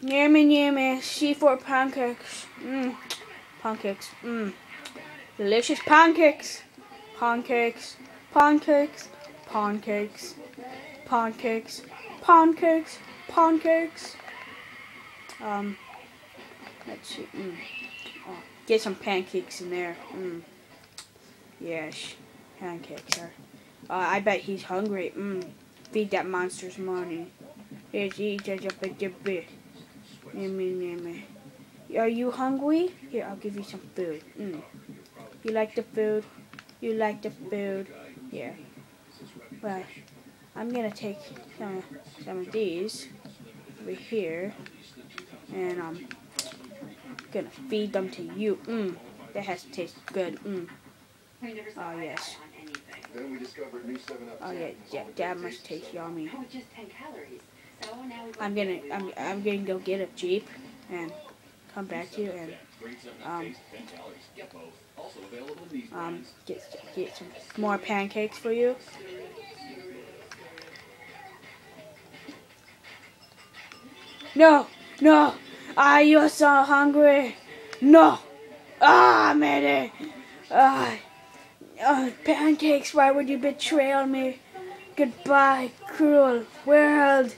Yummy, yummy. C4 pancakes. Pancakes. Delicious pancakes. Pancakes. Pancakes. Pancakes. Pancakes. Pancakes. Pancakes. Let's see. Oh, get some pancakes in there. Yes. Pancakes are. I bet he's hungry. Feed that monster's money. Here's eat a bit. Yummy. Are you hungry? Here, I'll give you some food. You like the food? You like the food? Yeah. Well, I'm gonna take some of these over here, and I'm gonna feed them to you. That has to taste good. Oh yes. Oh yeah, that must taste yummy. I'm gonna go get a Jeep and come back to you and get some more pancakes for you. No, you're so hungry. No, I made it. Pancakes, why would you betray me? Goodbye, cruel world.